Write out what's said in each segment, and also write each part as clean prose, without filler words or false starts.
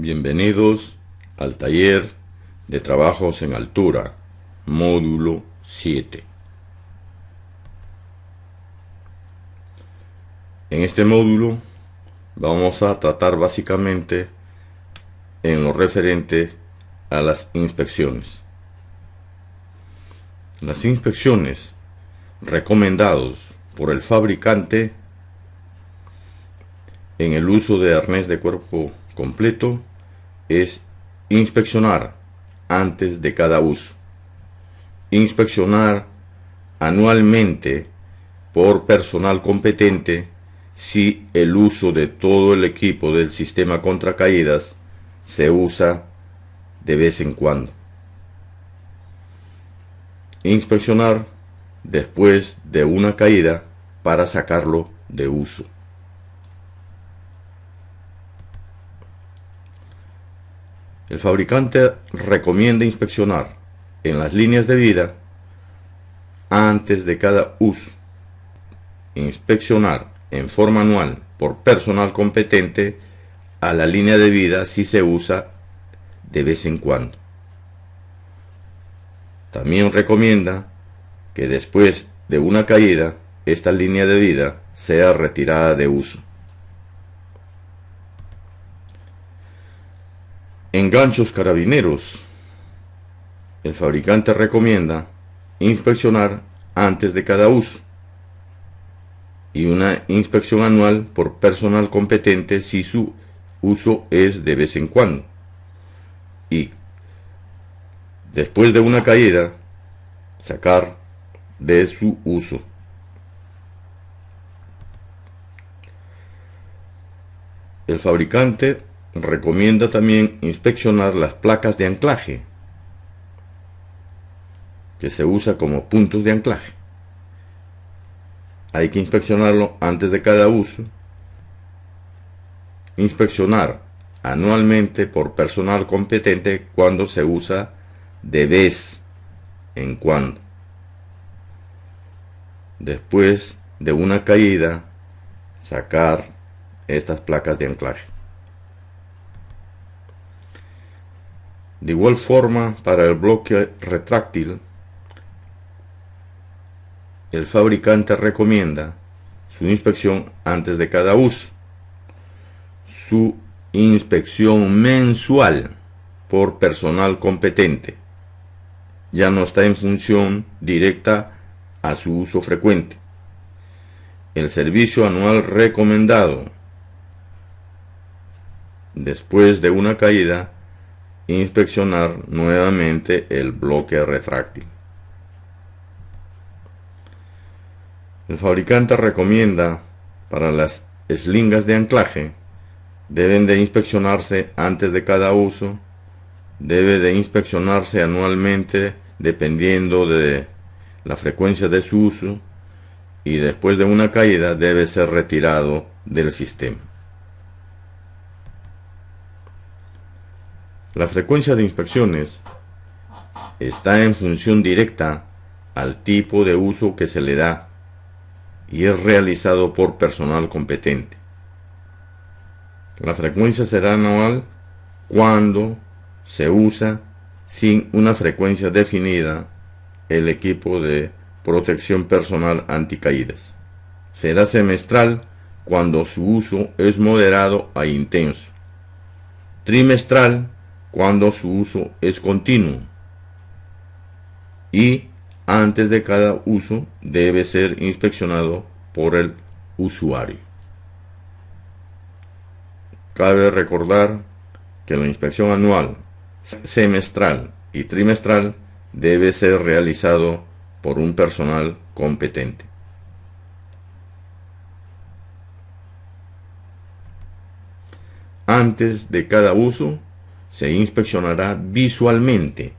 Bienvenidos al taller de trabajos en altura, módulo 7. En este módulo vamos a tratar básicamente en lo referente a las inspecciones. Las inspecciones recomendadas por el fabricante en el uso de arnés de cuerpo completo es inspeccionar antes de cada uso, inspeccionar anualmente por personal competente si el uso de todo el equipo del sistema contra caídas se usa de vez en cuando, inspeccionar después de una caída para sacarlo de uso. El fabricante recomienda inspeccionar en las líneas de vida antes de cada uso, inspeccionar en forma anual por personal competente a la línea de vida si se usa de vez en cuando. También recomienda que después de una caída esta línea de vida sea retirada de uso. En ganchos carabineros, el fabricante recomienda inspeccionar antes de cada uso y una inspección anual por personal competente si su uso es de vez en cuando. Y después de una caída, sacar de su uso. El fabricante recomienda también inspeccionar las placas de anclaje, que se usa como puntos de anclaje. Hay que inspeccionarlo antes de cada uso. Inspeccionar anualmente por personal competente cuando se usa de vez en cuando. Después de una caída, sacar estas placas de anclaje. De igual forma, para el bloque retráctil, el fabricante recomienda su inspección antes de cada uso, su inspección mensual por personal competente. Ya no está en función directa a su uso frecuente. El servicio anual recomendado después de una caída, inspeccionar nuevamente el bloque retráctil. El fabricante recomienda para las eslingas de anclaje, deben de inspeccionarse antes de cada uso, debe de inspeccionarse anualmente dependiendo de la frecuencia de su uso y después de una caída debe ser retirado del sistema. La frecuencia de inspecciones está en función directa al tipo de uso que se le da y es realizado por personal competente. La frecuencia será anual cuando se usa sin una frecuencia definida el equipo de protección personal anticaídas. Será semestral cuando su uso es moderado a intenso. Trimestral cuando su uso es continuo. Y antes de cada uso debe ser inspeccionado por el usuario. Cabe recordar que la inspección anual, semestral y trimestral debe ser realizado por un personal competente. Antes de cada uso se inspeccionará visualmente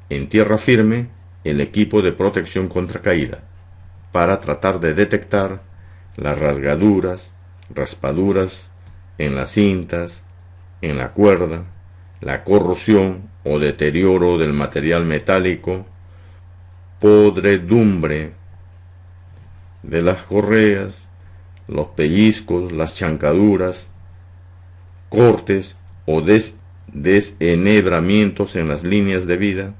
en tierra firme el equipo de protección contra caída para tratar de detectar las rasgaduras, raspaduras en las cintas, en la cuerda, la corrosión o deterioro del material metálico, podredumbre de las correas, los pellizcos, las chancaduras, cortes o desenhebramientos en las líneas de vida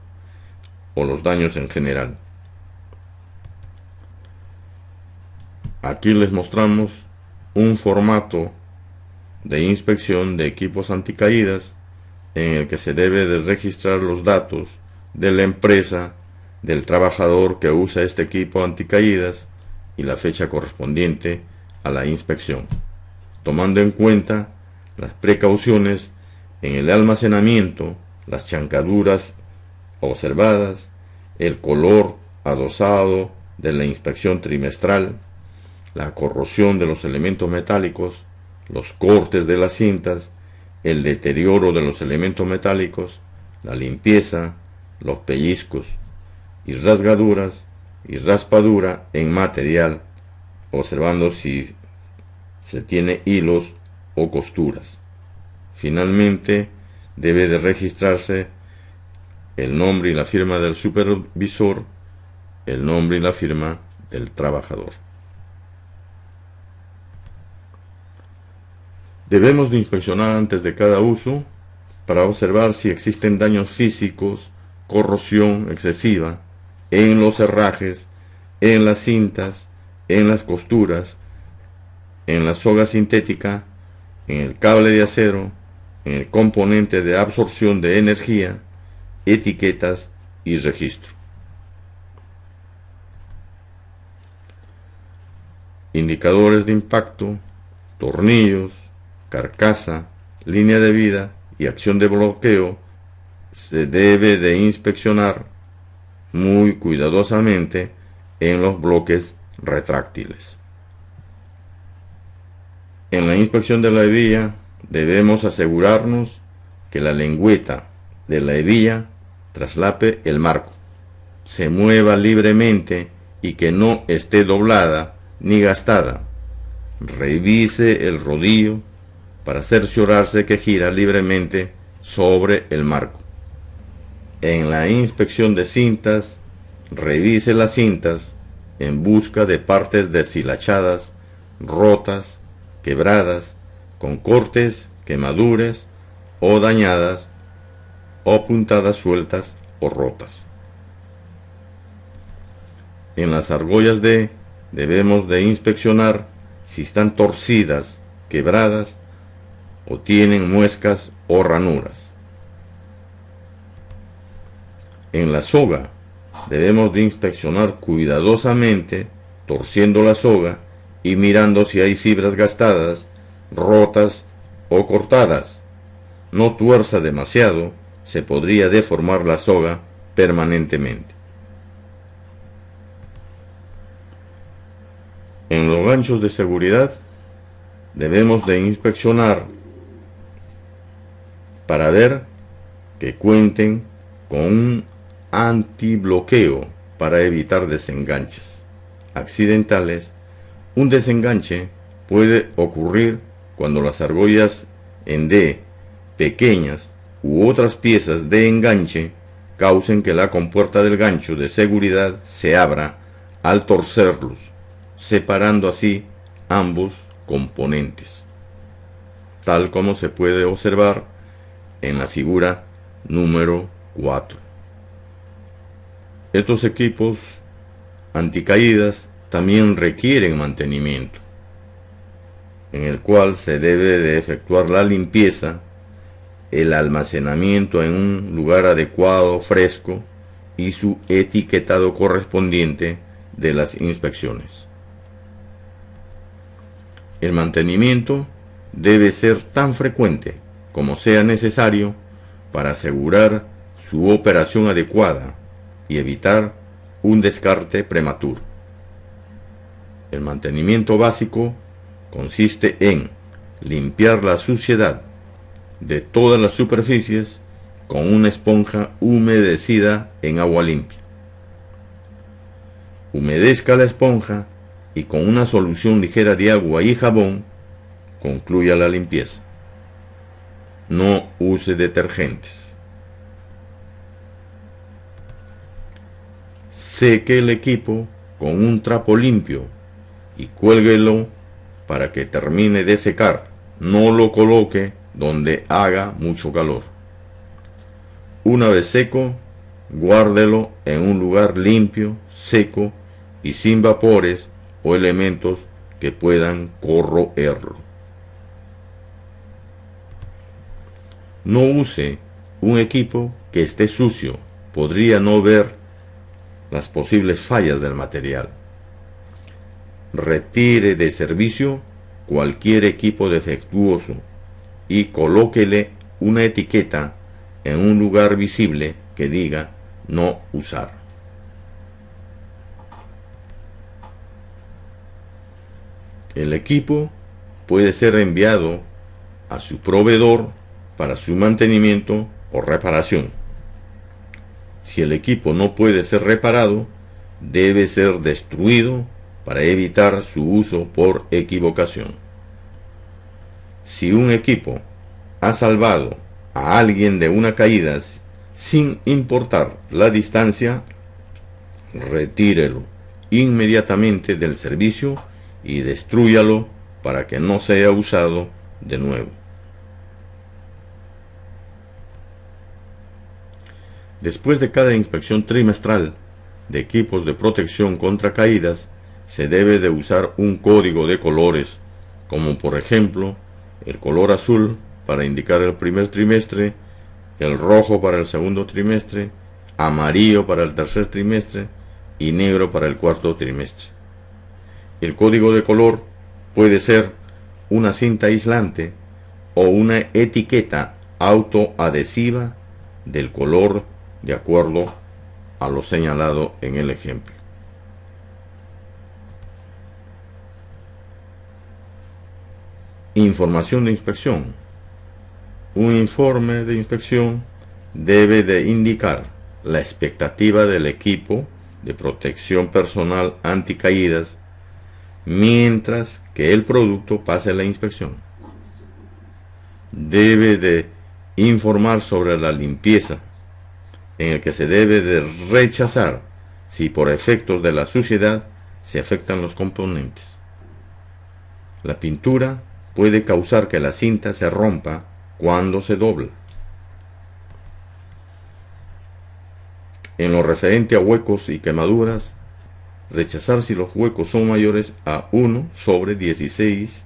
o los daños en general. Aquí les mostramos un formato de inspección de equipos anticaídas en el que se debe de registrar los datos de la empresa, del trabajador que usa este equipo anticaídas y la fecha correspondiente a la inspección, tomando en cuenta las precauciones en el almacenamiento, las chancaduras observadas, el color adosado de la inspección trimestral, la corrosión de los elementos metálicos, los cortes de las cintas, el deterioro de los elementos metálicos, la limpieza, los pellizcos y rasgaduras y raspadura en material, observando si se tiene hilos o costuras. Finalmente, debe de registrarse el nombre y la firma del supervisor, el nombre y la firma del trabajador. Debemos de inspeccionar antes de cada uso para observar si existen daños físicos, corrosión excesiva en los herrajes, en las cintas, en las costuras, en la soga sintética, en el cable de acero, en el componente de absorción de energía, etiquetas y registro. Indicadores de impacto, tornillos, carcasa, línea de vida y acción de bloqueo se debe de inspeccionar muy cuidadosamente en los bloques retráctiles. En la inspección de la hebilla debemos asegurarnos que la lengüeta de la hebilla traslape el marco, se mueva libremente y que no esté doblada ni gastada. Revise el rodillo para cerciorarse que gira libremente sobre el marco. En la inspección de cintas, revise las cintas en busca de partes deshilachadas, rotas, quebradas, con cortes, quemaduras o dañadas o puntadas sueltas o rotas. En las argollas debemos de inspeccionar si están torcidas, quebradas o tienen muescas o ranuras. En la soga debemos de inspeccionar cuidadosamente, torciendo la soga y mirando si hay fibras gastadas, rotas o cortadas. No tuerza demasiado, se podría deformar la soga permanentemente. En los ganchos de seguridad debemos de inspeccionar para ver que cuenten con un antibloqueo para evitar desenganches accidentales. Un desenganche puede ocurrir cuando las argollas en D pequeñas u otras piezas de enganche causen que la compuerta del gancho de seguridad se abra al torcerlos, separando así ambos componentes, tal como se puede observar en la figura número 4. Estos equipos anticaídas también requieren mantenimiento, en el cual se debe de efectuar la limpieza, el almacenamiento en un lugar adecuado, fresco, y su etiquetado correspondiente de las inspecciones. El mantenimiento debe ser tan frecuente como sea necesario para asegurar su operación adecuada y evitar un descarte prematuro. El mantenimiento básico consiste en limpiar la suciedad de todas las superficies con una esponja humedecida en agua limpia. Humedezca la esponja y con una solución ligera de agua y jabón concluya la limpieza. No use detergentes. Seque el equipo con un trapo limpio y cuélguelo para que termine de secar. No lo coloque donde haga mucho calor. Una vez seco, guárdelo en un lugar limpio, seco y sin vapores o elementos que puedan corroerlo. No use un equipo que esté sucio, podría no ver las posibles fallas del material. Retire de servicio cualquier equipo defectuoso y colóquele una etiqueta en un lugar visible que diga no usar. El equipo puede ser enviado a su proveedor para su mantenimiento o reparación. Si el equipo no puede ser reparado, debe ser destruido para evitar su uso por equivocación. Si un equipo ha salvado a alguien de una caída sin importar la distancia, retírelo inmediatamente del servicio y destrúyalo para que no sea usado de nuevo. Después de cada inspección trimestral de equipos de protección contra caídas, se debe de usar un código de colores, como por ejemplo el color azul para indicar el primer trimestre, el rojo para el segundo trimestre, amarillo para el tercer trimestre y negro para el cuarto trimestre. El código de color puede ser una cinta aislante o una etiqueta autoadhesiva del color de acuerdo a lo señalado en el ejemplo. Información de inspección. Un informe de inspección debe de indicar la expectativa del equipo de protección personal anticaídas mientras que el producto pase la inspección. Debe de informar sobre la limpieza, en el que se debe de rechazar si por efectos de la suciedad se afectan los componentes. La pintura puede causar que la cinta se rompa cuando se dobla. En lo referente a huecos y quemaduras, rechazar si los huecos son mayores a 1/16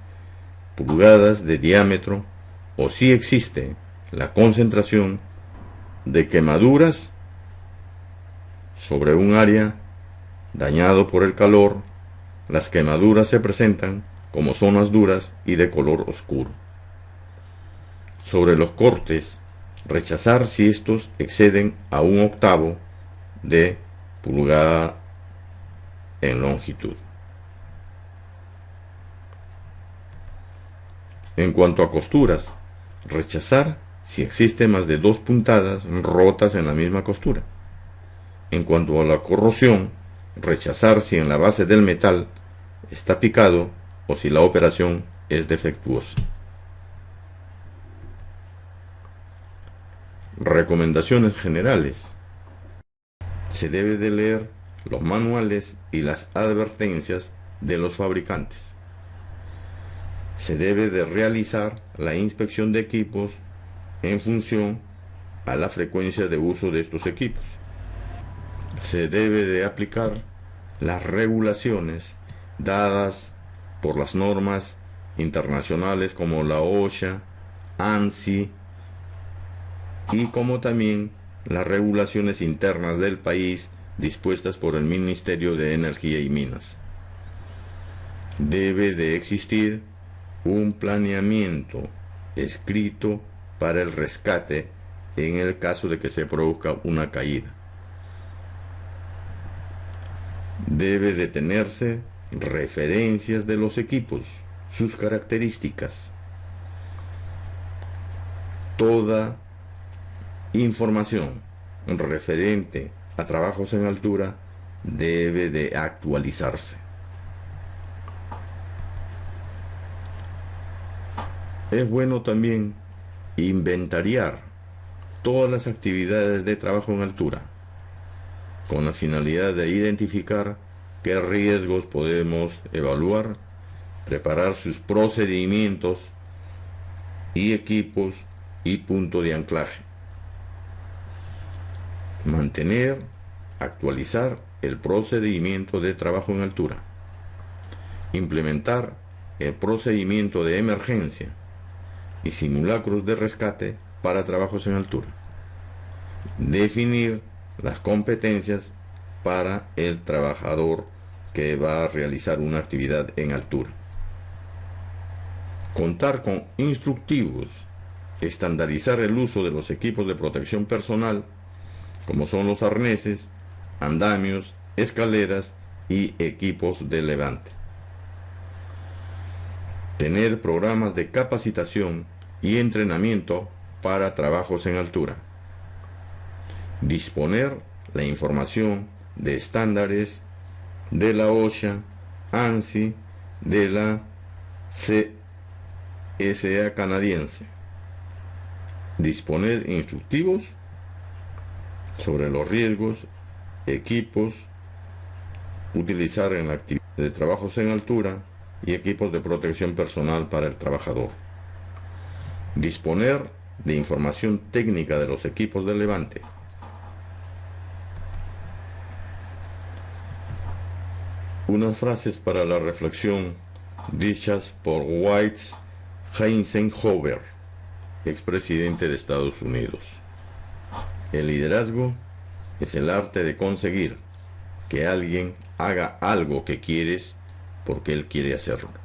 pulgadas de diámetro o si existe la concentración de quemaduras sobre un área dañado por el calor. Las quemaduras se presentan como zonas duras y de color oscuro. Sobre los cortes, rechazar si estos exceden a 1/8 de pulgada en longitud. En cuanto a costuras, rechazar si existe más de 2 puntadas rotas en la misma costura. En cuanto a la corrosión, rechazar si en la base del metal está picado o si la operación es defectuosa. Recomendaciones generales. Se debe de leer los manuales y las advertencias de los fabricantes. Se debe de realizar la inspección de equipos en función a la frecuencia de uso de estos equipos. Se debe de aplicar las regulaciones dadas por las normas internacionales como la OSHA, ANSI y como también las regulaciones internas del país dispuestas por el Ministerio de Energía y Minas. Debe de existir un planeamiento escrito para el rescate en el caso de que se produzca una caída. Debe de tenerse referencias de los equipos, sus características. Toda información referente a trabajos en altura debe de actualizarse. Es bueno también inventariar todas las actividades de trabajo en altura con la finalidad de identificar qué riesgos podemos evaluar, preparar sus procedimientos y equipos y punto de anclaje. Mantener, actualizar el procedimiento de trabajo en altura. Implementar el procedimiento de emergencia y simulacros de rescate para trabajos en altura. Definir las competencias para el trabajador que va a realizar una actividad en altura. Contar con instructivos, estandarizar el uso de los equipos de protección personal, como son los arneses, andamios, escaleras y equipos de levante. Tener programas de capacitación y entrenamiento para trabajos en altura. Disponer la información de estándares de la OSHA, ANSI, de la CSA canadiense. Disponer instructivos sobre los riesgos, equipos, utilizar en la actividad de trabajos en altura y equipos de protección personal para el trabajador. Disponer de información técnica de los equipos de levante. Unas frases para la reflexión dichas por Dwight Eisenhower, expresidente de Estados Unidos. El liderazgo es el arte de conseguir que alguien haga algo que quieres porque él quiere hacerlo.